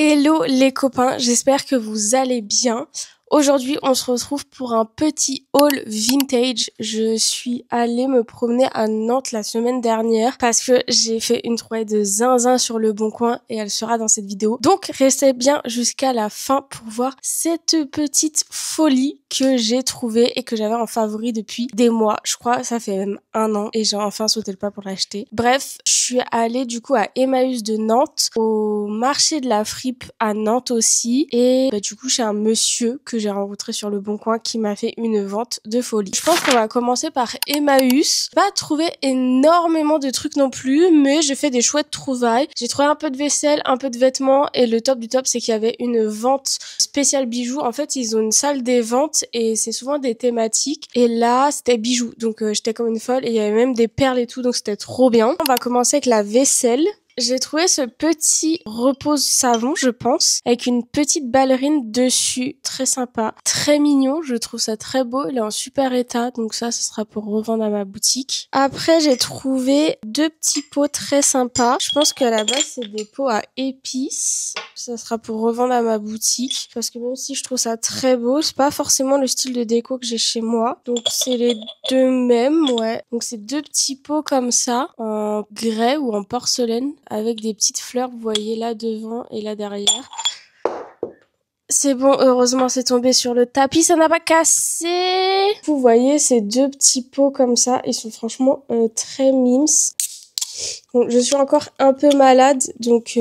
Hello les copains, j'espère que vous allez bien. Aujourd'hui, on se retrouve pour un petit haul vintage. Je suis allée me promener à Nantes la semaine dernière parce que j'ai fait une trouvaille de zinzin sur le Bon Coin et elle sera dans cette vidéo. Donc, restez bien jusqu'à la fin pour voir cette petite folie que j'ai trouvée et que j'avais en favori depuis des mois. Je crois ça fait même 1 an et j'ai enfin sauté le pas pour l'acheter. Bref, je suis allée du coup à Emmaüs de Nantes, au marché de la fripe à Nantes aussi et du coup chez un monsieur que j'ai rencontré sur le Bon Coin qui m'a fait une vente de folie. Je pense qu'on va commencer par Emmaüs. Pas trouvé énormément de trucs non plus, mais j'ai fait des chouettes trouvailles. J'ai trouvé un peu de vaisselle, un peu de vêtements et le top du top c'est qu'il y avait une vente spéciale bijoux. En fait, ils ont une salle des ventes et c'est souvent des thématiques et là c'était bijoux. Donc j'étais comme une folle et il y avait même des perles et tout, donc c'était trop bien. On va commencer avec la vaisselle. J'ai trouvé ce petit repose savon, je pense, avec une petite ballerine dessus, très sympa, très mignon, je trouve ça très beau, il est en super état, donc ça, ce sera pour revendre à ma boutique. Après, j'ai trouvé 2 petits pots très sympas, je pense qu'à la base, c'est des pots à épices, ça sera pour revendre à ma boutique, parce que même si je trouve ça très beau, c'est pas forcément le style de déco que j'ai chez moi, donc c'est les deux mêmes, ouais. Donc c'est 2 petits pots comme ça, en grès ou en porcelaine, avec des petites fleurs, vous voyez là devant et là derrière. C'est bon, heureusement c'est tombé sur le tapis, ça n'a pas cassé. Vous voyez ces 2 petits pots comme ça, ils sont franchement très mimes. Bon, je suis encore un peu malade, donc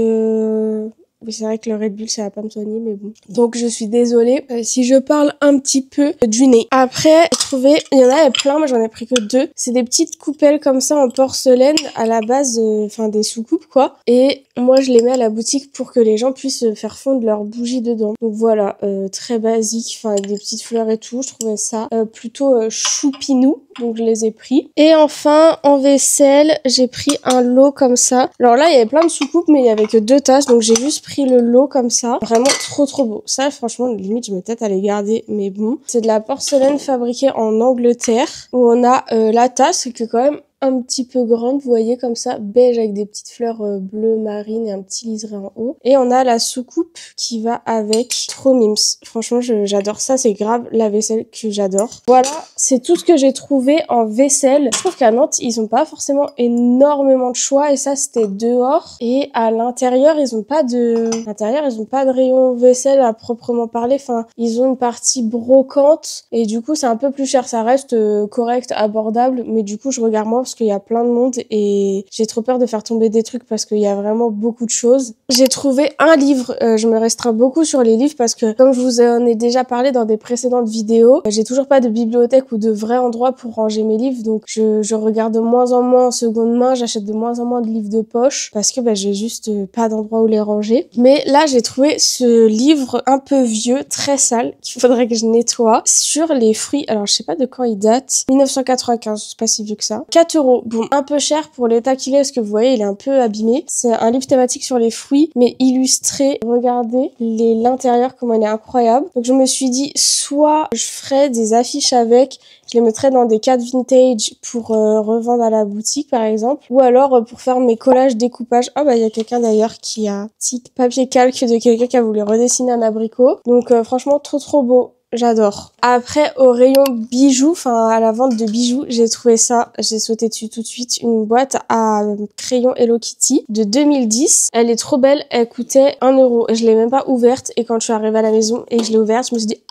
oui, c'est vrai que le Red Bull, ça va pas me soigner, mais bon. Donc, je suis désolée si je parle un petit peu du nez. Après, j'ai trouvé, il y en avait plein, moi j'en ai pris que 2. C'est des petites coupelles comme ça en porcelaine, à la base, enfin des soucoupes quoi. Et moi, je les mets à la boutique pour que les gens puissent faire fondre leurs bougies dedans. Donc voilà, très basique, enfin avec des petites fleurs et tout. Je trouvais ça plutôt choupinou, donc je les ai pris. Et enfin, en vaisselle, j'ai pris un lot comme ça. Alors là, il y avait plein de soucoupes, mais il y avait que 2 tasses, donc j'ai juste pris le lot comme ça. Vraiment trop beau. Ça, franchement, limite, je me tête à les garder, mais bon. C'est de la porcelaine fabriquée en Angleterre, où on a la tasse, qui est quand même un petit peu grande, vous voyez, comme ça, beige avec des petites fleurs bleues marines et un petit liseré en haut. Et on a la soucoupe qui va avec. Trop mimes. Franchement, j'adore ça, c'est grave la vaisselle que j'adore. Voilà, c'est tout ce que j'ai trouvé en vaisselle. Je trouve qu'à Nantes, ils ont pas forcément énormément de choix et ça, c'était dehors. Et à l'intérieur, ils ont pas de rayon vaisselle à proprement parler. Enfin, ils ont une partie brocante et du coup, c'est un peu plus cher. Ça reste correct, abordable, mais du coup, je regarde moins parce qu'il y a plein de monde et j'ai trop peur de faire tomber des trucs parce qu'il y a vraiment beaucoup de choses. J'ai trouvé un livre, je me restreins beaucoup sur les livres parce que comme je vous en ai déjà parlé dans des précédentes vidéos, j'ai toujours pas de bibliothèque ou de vrai endroit pour ranger mes livres, donc je regarde de moins en moins en seconde main, j'achète de moins en moins de livres de poche parce que j'ai juste pas d'endroit où les ranger. Mais là j'ai trouvé ce livre un peu vieux, très sale, qu'il faudrait que je nettoie, sur les fruits. Alors je sais pas de quand il date, 1995, c'est pas si vieux que ça. 4 €. Bon, un peu cher pour l'état qu'il est, parce que vous voyez, il est un peu abîmé. C'est un livre thématique sur les fruits, mais illustré. Regardez l'intérieur, comment il est incroyable. Donc je me suis dit, soit je ferais des affiches avec, je les mettrais dans des cadres vintage pour revendre à la boutique, par exemple. Ou alors pour faire mes collages découpage. Ah il y a quelqu'un d'ailleurs qui a un petit papier calque de quelqu'un qui a voulu redessiner un abricot. Donc franchement, trop beau. J'adore. Après, au rayon bijoux, enfin à la vente de bijoux, j'ai trouvé ça, j'ai sauté dessus tout de suite, une boîte à crayons Hello Kitty de 2010. Elle est trop belle, elle coûtait 1 €. Je l'ai même pas ouverte et quand je suis arrivée à la maison et que je l'ai ouverte, je me suis dit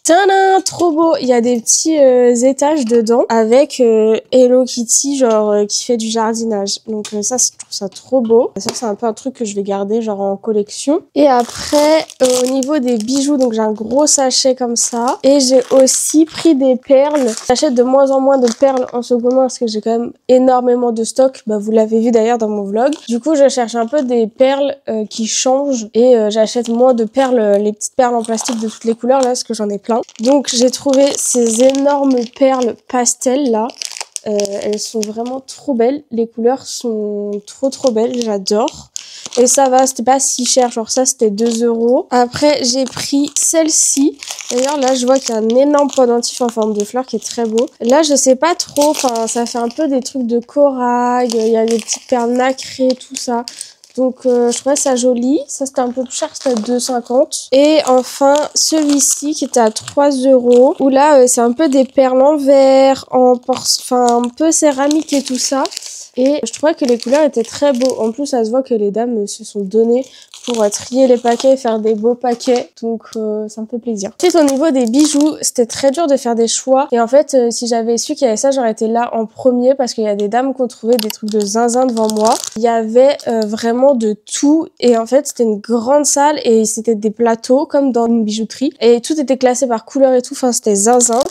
tadam, trop beau. Il y a des petits étages dedans avec Hello Kitty genre qui fait du jardinage. Donc ça, je trouve ça trop beau. Ça, c'est un peu un truc que je vais garder genre en collection. Et après, au niveau des bijoux, donc j'ai un gros sachet comme ça. Et j'ai aussi pris des perles. J'achète de moins en moins de perles en seconde main parce que j'ai quand même énormément de stock. Vous l'avez vu d'ailleurs dans mon vlog. Du coup, je cherche un peu des perles qui changent et j'achète moins de perles, les petites perles en plastique de toutes les couleurs là parce que j'en ai plein. Donc j'ai trouvé ces énormes perles pastel là. Elles sont vraiment trop belles. Les couleurs sont trop belles. J'adore. Et ça va, c'était pas si cher. Genre ça, c'était 2 €. Après, j'ai pris celle-ci. D'ailleurs, là, je vois qu'il y a un énorme pendentif en forme de fleur qui est très beau. Là, je sais pas trop. Enfin, ça fait un peu des trucs de corail. Il y a des petites perles nacrées, tout ça. Donc je trouvais ça joli. Ça c'était un peu plus cher, c'était à 2,50 €. Et enfin celui-ci qui était à 3 €. Où là c'est un peu des perles en verre, enfin un peu céramique et tout ça. Et je trouvais que les couleurs étaient très beaux. En plus, ça se voit que les dames se sont données pour trier les paquets et faire des beaux paquets. Donc, ça me fait plaisir. Ensuite, au niveau des bijoux, c'était très dur de faire des choix. Et en fait, si j'avais su qu'il y avait ça, j'aurais été là en premier parce qu'il y a des dames qui ont trouvé des trucs de zinzin devant moi. Il y avait vraiment de tout. Et en fait, c'était une grande salle et c'était des plateaux comme dans une bijouterie. Et tout était classé par couleur et tout. Enfin, c'était zinzin.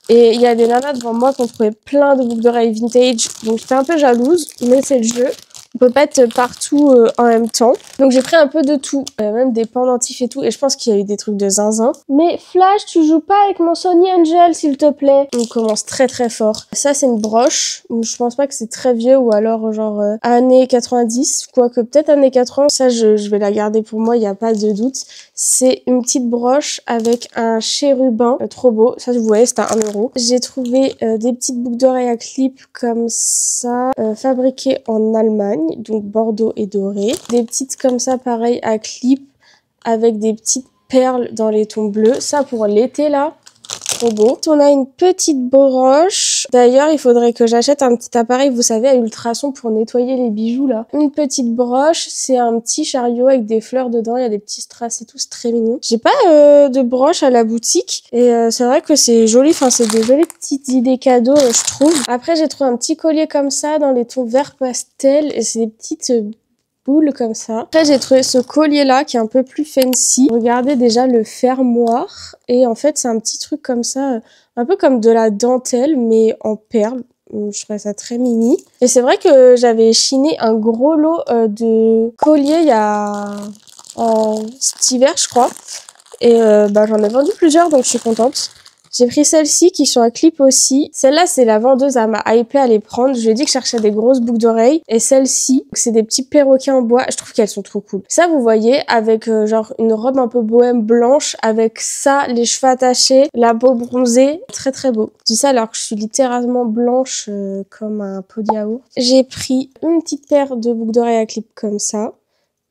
Et il y a des nanas devant moi qui ont trouvé plein de boucles d'oreilles vintage. Donc j'étais un peu jalouse, mais c'est le jeu. On peut pas être partout en même temps. Donc j'ai pris un peu de tout, même des pendentifs et tout. Et je pense qu'il y a eu des trucs de zinzin. Mais Flash, tu joues pas avec mon Sony Angel, s'il te plaît. On commence très très fort. Ça, c'est une broche. Je pense pas que c'est très vieux ou alors genre années 90. Quoique peut-être années 80. Ça, je vais la garder pour moi, il n'y a pas de doute. C'est une petite broche avec un chérubin. Trop beau. Ça, vous voyez, c'était à 1 €. J'ai trouvé des petites boucles d'oreilles à clip comme ça, fabriquées en Allemagne. Donc bordeaux et doré. Des petites comme ça, pareil, à clip, avec des petites perles dans les tons bleus. Ça pour l'été, là. Trop beau. On a une petite broche. D'ailleurs, il faudrait que j'achète un petit appareil, vous savez, à ultrasons pour nettoyer les bijoux, là. Une petite broche, c'est un petit chariot avec des fleurs dedans. Il y a des petits strass et tout, c'est très mignon. J'ai pas de broche à la boutique. Et c'est vrai que c'est joli. Enfin, c'est des jolies petites idées cadeaux, je trouve. Après, j'ai trouvé un petit collier comme ça, dans les tons vert pastel. Et c'est des petites boules comme ça. Après, j'ai trouvé ce collier là qui est un peu plus fancy. Regardez déjà le fermoir. Et en fait, c'est un petit truc comme ça, un peu comme de la dentelle, mais en perles. Je trouvais ça très mimi. Et c'est vrai que j'avais chiné un gros lot de colliers il y a cet hiver, je crois. Et j'en ai vendu plusieurs, donc je suis contente. J'ai pris celles-ci qui sont à clip aussi. Celle-là, c'est la vendeuse, elle m'a hypé à les prendre. Je lui ai dit que je cherchais des grosses boucles d'oreilles. Et celle-ci, c'est des petits perroquets en bois. Je trouve qu'elles sont trop cool. Ça, vous voyez, avec genre une robe un peu bohème blanche, avec ça, les cheveux attachés, la peau bronzée. Très très beau. Je dis ça alors que je suis littéralement blanche comme un pot de yaourt. J'ai pris une petite paire de boucles d'oreilles à clip comme ça.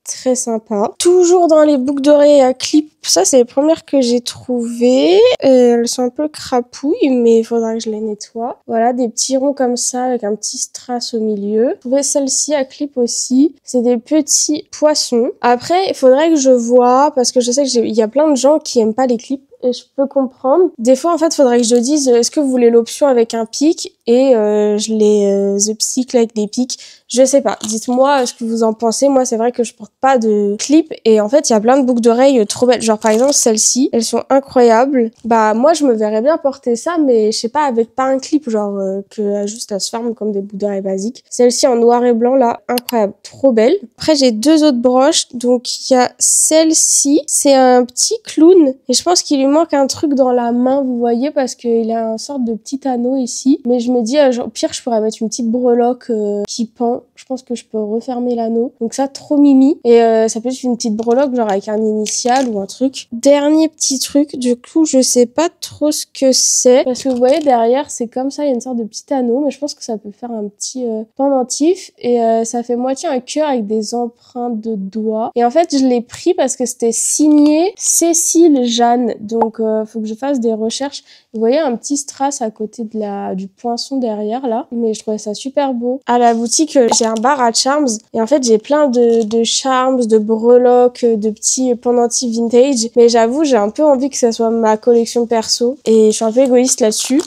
Très sympa. Toujours dans les boucles d'oreilles à clip. Ça, c'est les premières que j'ai trouvées. Elles sont un peu crapouilles, mais il faudra que je les nettoie. Voilà, des petits ronds comme ça avec un petit strass au milieu. J'ai trouvé celle-ci à clip aussi. C'est des petits poissons. Après, il faudrait que je vois, parce que je sais qu'il y a plein de gens qui aiment pas les clips. Et je peux comprendre. Des fois, en fait, faudrait que je dise, est-ce que vous voulez l'option avec un pic et je les upcycle avec des pics. Je sais pas. Dites-moi ce que vous en pensez. Moi, c'est vrai que je porte pas de clip et en fait, il y a plein de boucles d'oreilles trop belles. Genre, par exemple, celles-ci, elles sont incroyables. Bah, moi, je me verrais bien porter ça, mais je sais pas, avec pas un clip, genre que juste elle se ferme comme des boucles d'oreilles basiques. Celle-ci en noir et blanc, là, incroyable, trop belle. Après, j'ai deux autres broches. Donc, il y a celle-ci, c'est un petit clown et je pense qu'il lui manque un truc dans la main, vous voyez, parce qu'il a une sorte de petit anneau ici. Mais je me dis, au pire, je pourrais mettre une petite breloque qui pend. Je pense que je peux refermer l'anneau. Donc ça, trop mimi. Et ça peut être une petite breloque, genre avec un initial ou un truc. Dernier petit truc, du coup, je sais pas trop ce que c'est. Parce que vous voyez, derrière, c'est comme ça, il y a une sorte de petit anneau. Mais je pense que ça peut faire un petit pendentif. Et ça fait moitié un cœur avec des empreintes de doigts. Et en fait, je l'ai pris parce que c'était signé Cécile Jeanne. Donc, faut que je fasse des recherches. Vous voyez un petit strass à côté de du poinçon derrière là, mais je trouvais ça super beau. À la boutique, j'ai un bar à charms et en fait j'ai plein de charms, de breloques, de petits pendentifs vintage. Mais j'avoue, j'ai un peu envie que ça soit ma collection perso et je suis un peu égoïste là-dessus.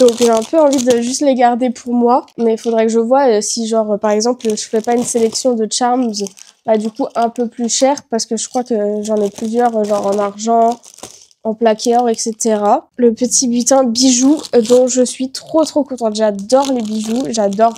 Donc j'ai un peu envie de juste les garder pour moi. Mais il faudrait que je vois si genre par exemple je fais pas une sélection de charms, bah du coup un peu plus cher parce que je crois que j'en ai plusieurs genre en argent, en plaqué or, etc. Le petit butin bijoux dont je suis trop contente. J'adore les bijoux. J'adore.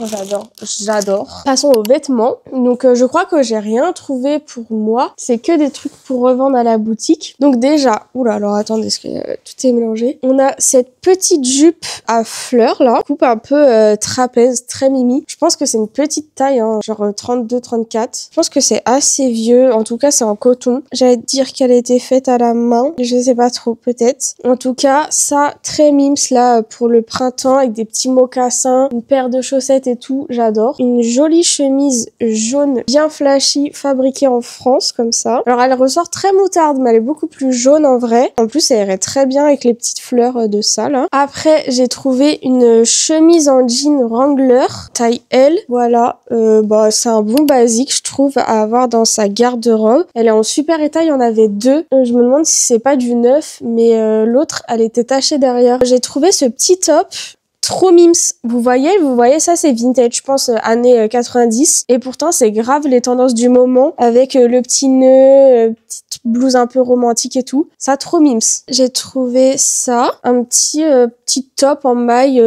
Passons aux vêtements. Donc je crois que j'ai rien trouvé pour moi. C'est que des trucs pour revendre à la boutique. Donc déjà, oula, alors attendez, est-ce que tout est mélangé? On a cette petite jupe à fleurs là, coupe un peu trapèze, très mimi. Je pense que c'est une petite taille, hein, genre 32-34. Je pense que c'est assez vieux, en tout cas c'est en coton. J'allais dire qu'elle a été faite à la main, je sais pas trop, peut-être. En tout cas, ça, très mimes là pour le printemps avec des petits mocassins, une paire de chaussettes et tout, j'adore. Une jolie chemise jaune bien flashy, fabriquée en France comme ça. Alors elle ressort très moutarde, mais elle est beaucoup plus jaune en vrai. En plus, elle irait très bien avec les petites fleurs de ça là. Après, j'ai trouvé une chemise en jean Wrangler, taille L. Voilà, c'est un bon basique, je trouve, à avoir dans sa garde-robe. Elle est en super état, il y en avait deux. Je me demande si c'est pas du neuf, mais l'autre, elle était tachée derrière. J'ai trouvé ce petit top. Trop mimes. Vous voyez, ça c'est vintage, je pense, années 90. Et pourtant, c'est grave les tendances du moment avec le petit nœud, petite blouse un peu romantique et tout. Ça, trop mimes. J'ai trouvé ça, un petit top en maille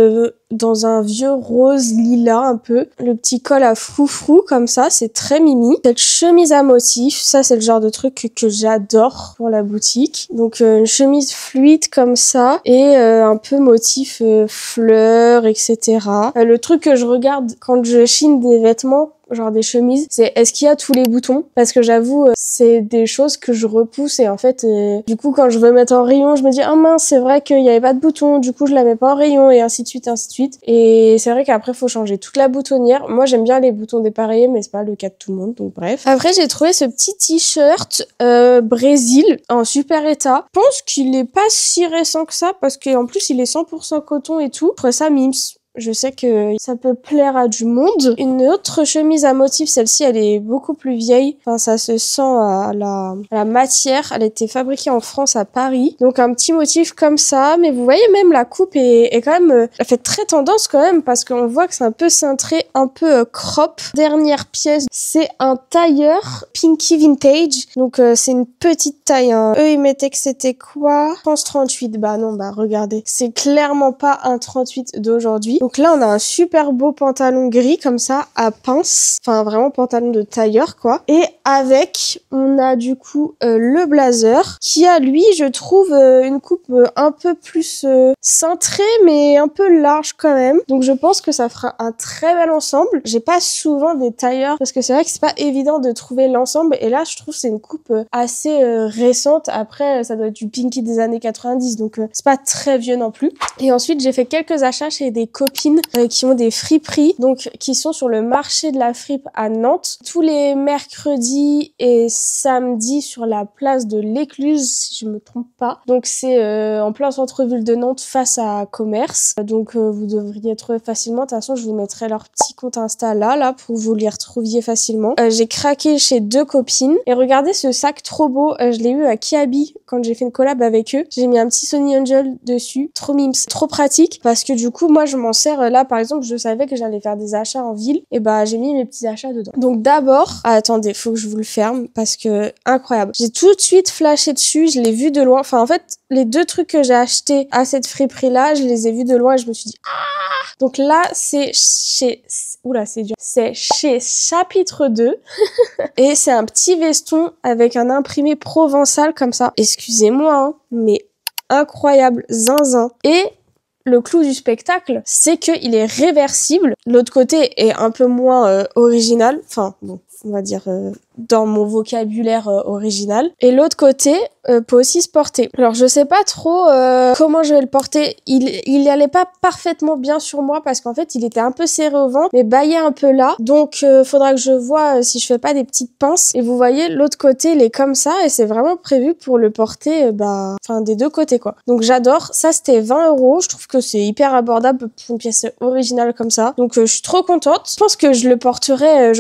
dans un vieux rose lilas un peu. Le petit col à froufrou comme ça, c'est très mimi. Cette chemise à motif, ça c'est le genre de truc que j'adore pour la boutique. Donc une chemise fluide comme ça et un peu motif fleurs, etc. Le truc que je regarde quand je chine des vêtements, genre des chemises, c'est est-ce qu'il y a tous les boutons, parce que j'avoue c'est des choses que je repousse et en fait du coup quand je veux mettre en rayon je me dis ah mince c'est vrai qu'il y avait pas de boutons, du coup je la mets pas en rayon et ainsi de suite et c'est vrai qu'après faut changer toute la boutonnière. Moi j'aime bien les boutons dépareillés mais c'est pas le cas de tout le monde, donc bref. Après j'ai trouvé ce petit t-shirt Brésil en super état. Je pense qu'il est pas si récent que ça parce qu'en plus il est 100% coton et tout. Après ça mimes. Je sais que ça peut plaire à du monde. Une autre chemise à motif, celle-ci, elle est beaucoup plus vieille. Enfin, ça se sent à la matière. Elle a été fabriquée en France, à Paris. Donc, un petit motif comme ça. Mais vous voyez, même la coupe est quand même... elle fait très tendance quand même parce qu'on voit que c'est un peu cintré, un peu crop. Dernière pièce, c'est un tailleur Pinky Vintage. Donc, c'est une petite taille. Hein. Eux, ils mettaient que c'était quoi? Je pense 38. Bah non, regardez. C'est clairement pas un 38 d'aujourd'hui. Donc là, on a un super beau pantalon gris comme ça, à pince. Enfin, vraiment pantalon de tailleur, quoi. Et avec, on a du coup le blazer, qui a, lui, je trouve, une coupe un peu plus cintrée, mais un peu large quand même. Donc je pense que ça fera un très bel ensemble. J'ai pas souvent des tailleurs, parce que c'est vrai que c'est pas évident de trouver l'ensemble. Et là, je trouve que c'est une coupe assez récente. Après, ça doit être du Pinky des années 90, donc c'est pas très vieux non plus. Et ensuite, j'ai fait quelques achats chez des copines qui ont des friperies, donc qui sont sur le marché de la fripe à Nantes, tous les mercredis et samedis sur la place de l'Écluse, si je me trompe pas. Donc c'est en plein centre-ville de Nantes face à Commerce. Donc vous devriez trouver facilement. De toute façon, je vous mettrai leur petit compte Insta là pour que vous les retrouviez facilement. J'ai craqué chez deux copines et regardez ce sac trop beau. Je l'ai eu à Kiabi quand j'ai fait une collab avec eux. J'ai mis un petit Sony Angel dessus. Trop mimes, trop pratique parce que du coup, moi je m'en sers là par exemple, je savais que j'allais faire des achats en ville et j'ai mis mes petits achats dedans. Donc d'abord, attendez, faut que je vous le ferme parce que incroyable. J'ai tout de suite flashé dessus, je l'ai vu de loin. Enfin en fait, les deux trucs que j'ai achetés à cette friperie là, je les ai vus de loin et je me suis dit ah. Donc là, c'est chez c'est dur. C'est chez Chapitre 2 et c'est un petit veston avec un imprimé provençal comme ça. Excusez-moi hein, mais incroyable, zinzin. Et le clou du spectacle, c'est qu'il est réversible. L'autre côté est un peu moins original. Enfin, bon, on va dire dans mon vocabulaire original. Et l'autre côté peut aussi se porter. Alors, je sais pas trop comment je vais le porter. Il allait pas parfaitement bien sur moi parce qu'en fait, il était un peu serré au ventre, mais baillé un peu là. Donc, faudra que je vois si je fais pas des petites pinces. Et vous voyez, l'autre côté, il est comme ça et c'est vraiment prévu pour le porter, des deux côtés, quoi. Donc, j'adore. Ça, c'était 20 €. Je trouve que c'est hyper abordable pour une pièce originale comme ça. Donc, je suis trop contente. Je pense que je le porterai,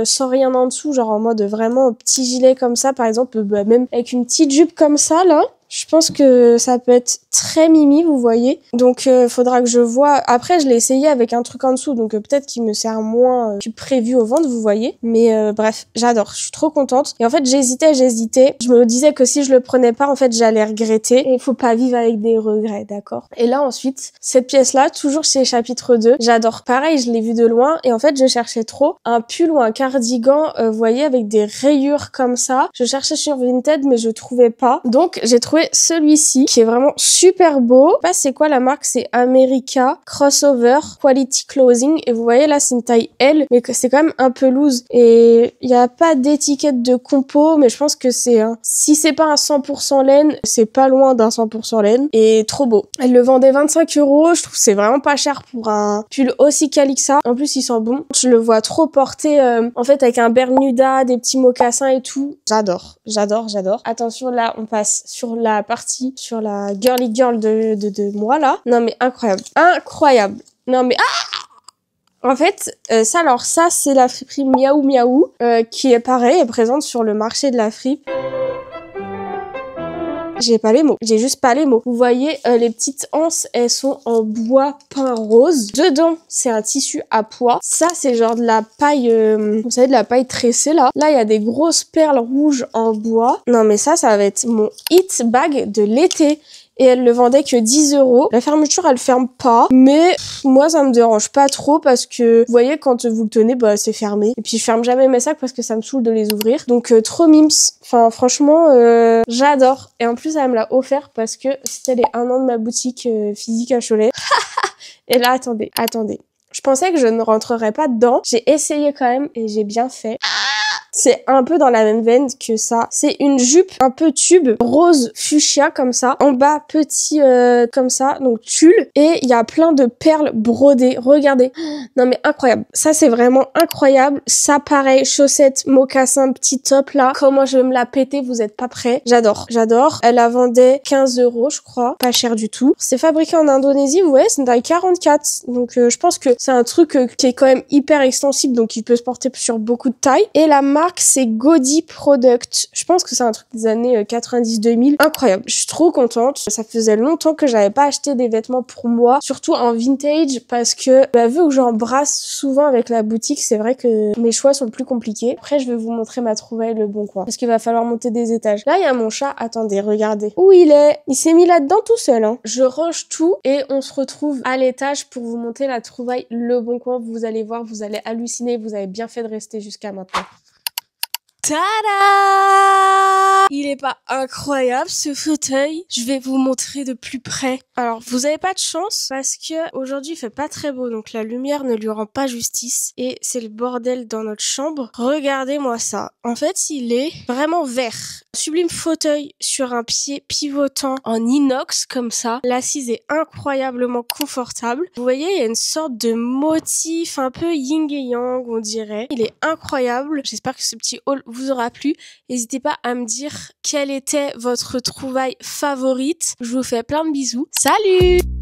sans rien en dessous, genre en mode vraiment petit gilet comme ça, par exemple, même avec une petite jupe comme ça, là. Je pense que ça peut être très mimi, vous voyez. Donc, faudra que je vois. Après, je l'ai essayé avec un truc en dessous, donc peut-être qu'il me sert moins que prévu au ventre, vous voyez. Mais bref, j'adore. Je suis trop contente. Et en fait, j'hésitais. Je me disais que si je le prenais pas, en fait, j'allais regretter. Et il faut pas vivre avec des regrets, d'accord? Et là, ensuite, cette pièce-là, toujours chez Chapitre 2, j'adore. Pareil, je l'ai vu de loin. Et en fait, je cherchais trop un pull ou un cardigan, vous voyez, avec des rayures comme ça. Je cherchais sur Vinted, mais je trouvais pas. Donc, j'ai trouvé trouvé celui-ci qui est vraiment super beau. Je sais pas c'est quoi la marque, c'est America Crossover Quality Clothing. Et vous voyez là, c'est une taille L, mais que c'est quand même un peu loose. Et il n'y a pas d'étiquette de compo, mais je pense que c'est si c'est pas un 100% laine, c'est pas loin d'un 100% laine. Et trop beau. Elle le vendait 25 €. Je trouve que c'est vraiment pas cher pour un pull aussi quali que ça. En plus, il sent bon. Je le vois trop porter, en fait, avec un Bermuda, des petits mocassins et tout. J'adore, j'adore, j'adore. Attention, là, on passe sur la partie, sur la girly girl de moi, là. Non, mais incroyable. Incroyable. Non, mais en fait, ça, c'est la friperie Miaou Miaou, qui est pareil, est présente sur le marché de la fripe. J'ai pas les mots. J'ai juste pas les mots. Vous voyez, les petites anses, elles sont en bois peint rose. Dedans, c'est un tissu à pois. Ça, c'est genre de la paille, vous savez, de la paille tressée, là. Là, il y a des grosses perles rouges en bois. Non, mais ça va être mon hit bag de l'été. Et elle le vendait que 10 €. La fermeture, elle ferme pas. Mais moi, ça me dérange pas trop parce que, vous voyez, quand vous le tenez, bah, c'est fermé. Et puis, je ferme jamais mes sacs parce que ça me saoule de les ouvrir. Donc, trop mimes. Enfin, franchement, j'adore. Et en plus, elle me l'a offert parce que c'était les 1 an de ma boutique physique à Cholet. Et là, attendez. Je pensais que je ne rentrerais pas dedans. J'ai essayé quand même et j'ai bien fait. C'est un peu dans la même veine que ça. C'est une jupe un peu tube, rose fuchsia comme ça. En bas, petit comme ça, donc tulle. Et il y a plein de perles brodées. Regardez. Non mais incroyable. Ça, c'est vraiment incroyable. Ça, pareil, chaussettes, mocassins, petit top là. Comment je vais me la péter, vous êtes pas prêts. J'adore, j'adore. Elle la vendait 15 €, je crois. Pas cher du tout. C'est fabriqué en Indonésie, vous voyez, c'est une taille 44. Donc je pense que c'est un truc qui est quand même hyper extensible, donc il peut se porter sur beaucoup de tailles. Et la marque, c'est Godi Product. Je pense que c'est un truc des années 90-2000. Incroyable. Je suis trop contente. Ça faisait longtemps que j'avais pas acheté des vêtements pour moi, surtout en vintage, parce que vu que j'embrasse souvent avec la boutique, c'est vrai que mes choix sont plus compliqués. Après, je vais vous montrer ma trouvaille Le Bon Coin, parce qu'il va falloir monter des étages. Là, il y a mon chat. Attendez, regardez. Où il est? Il s'est mis là-dedans tout seul. Hein. Je range tout et on se retrouve à l'étage pour vous montrer la trouvaille Le Bon Coin. Vous allez voir, vous allez halluciner. Vous avez bien fait de rester jusqu'à maintenant. Tada! Il est pas incroyable ce fauteuil? Je vais vous montrer de plus près. Alors, vous avez pas de chance parce que aujourd'hui il fait pas très beau, donc la lumière ne lui rend pas justice et c'est le bordel dans notre chambre. Regardez-moi ça. En fait, il est vraiment vert. Sublime fauteuil sur un pied pivotant en inox comme ça. L'assise est incroyablement confortable. Vous voyez, il y a une sorte de motif un peu yin et yang, on dirait. Il est incroyable. J'espère que ce petit haul vous aura plu. N'hésitez pas à me dire quelle était votre trouvaille favorite. Je vous fais plein de bisous. Salut!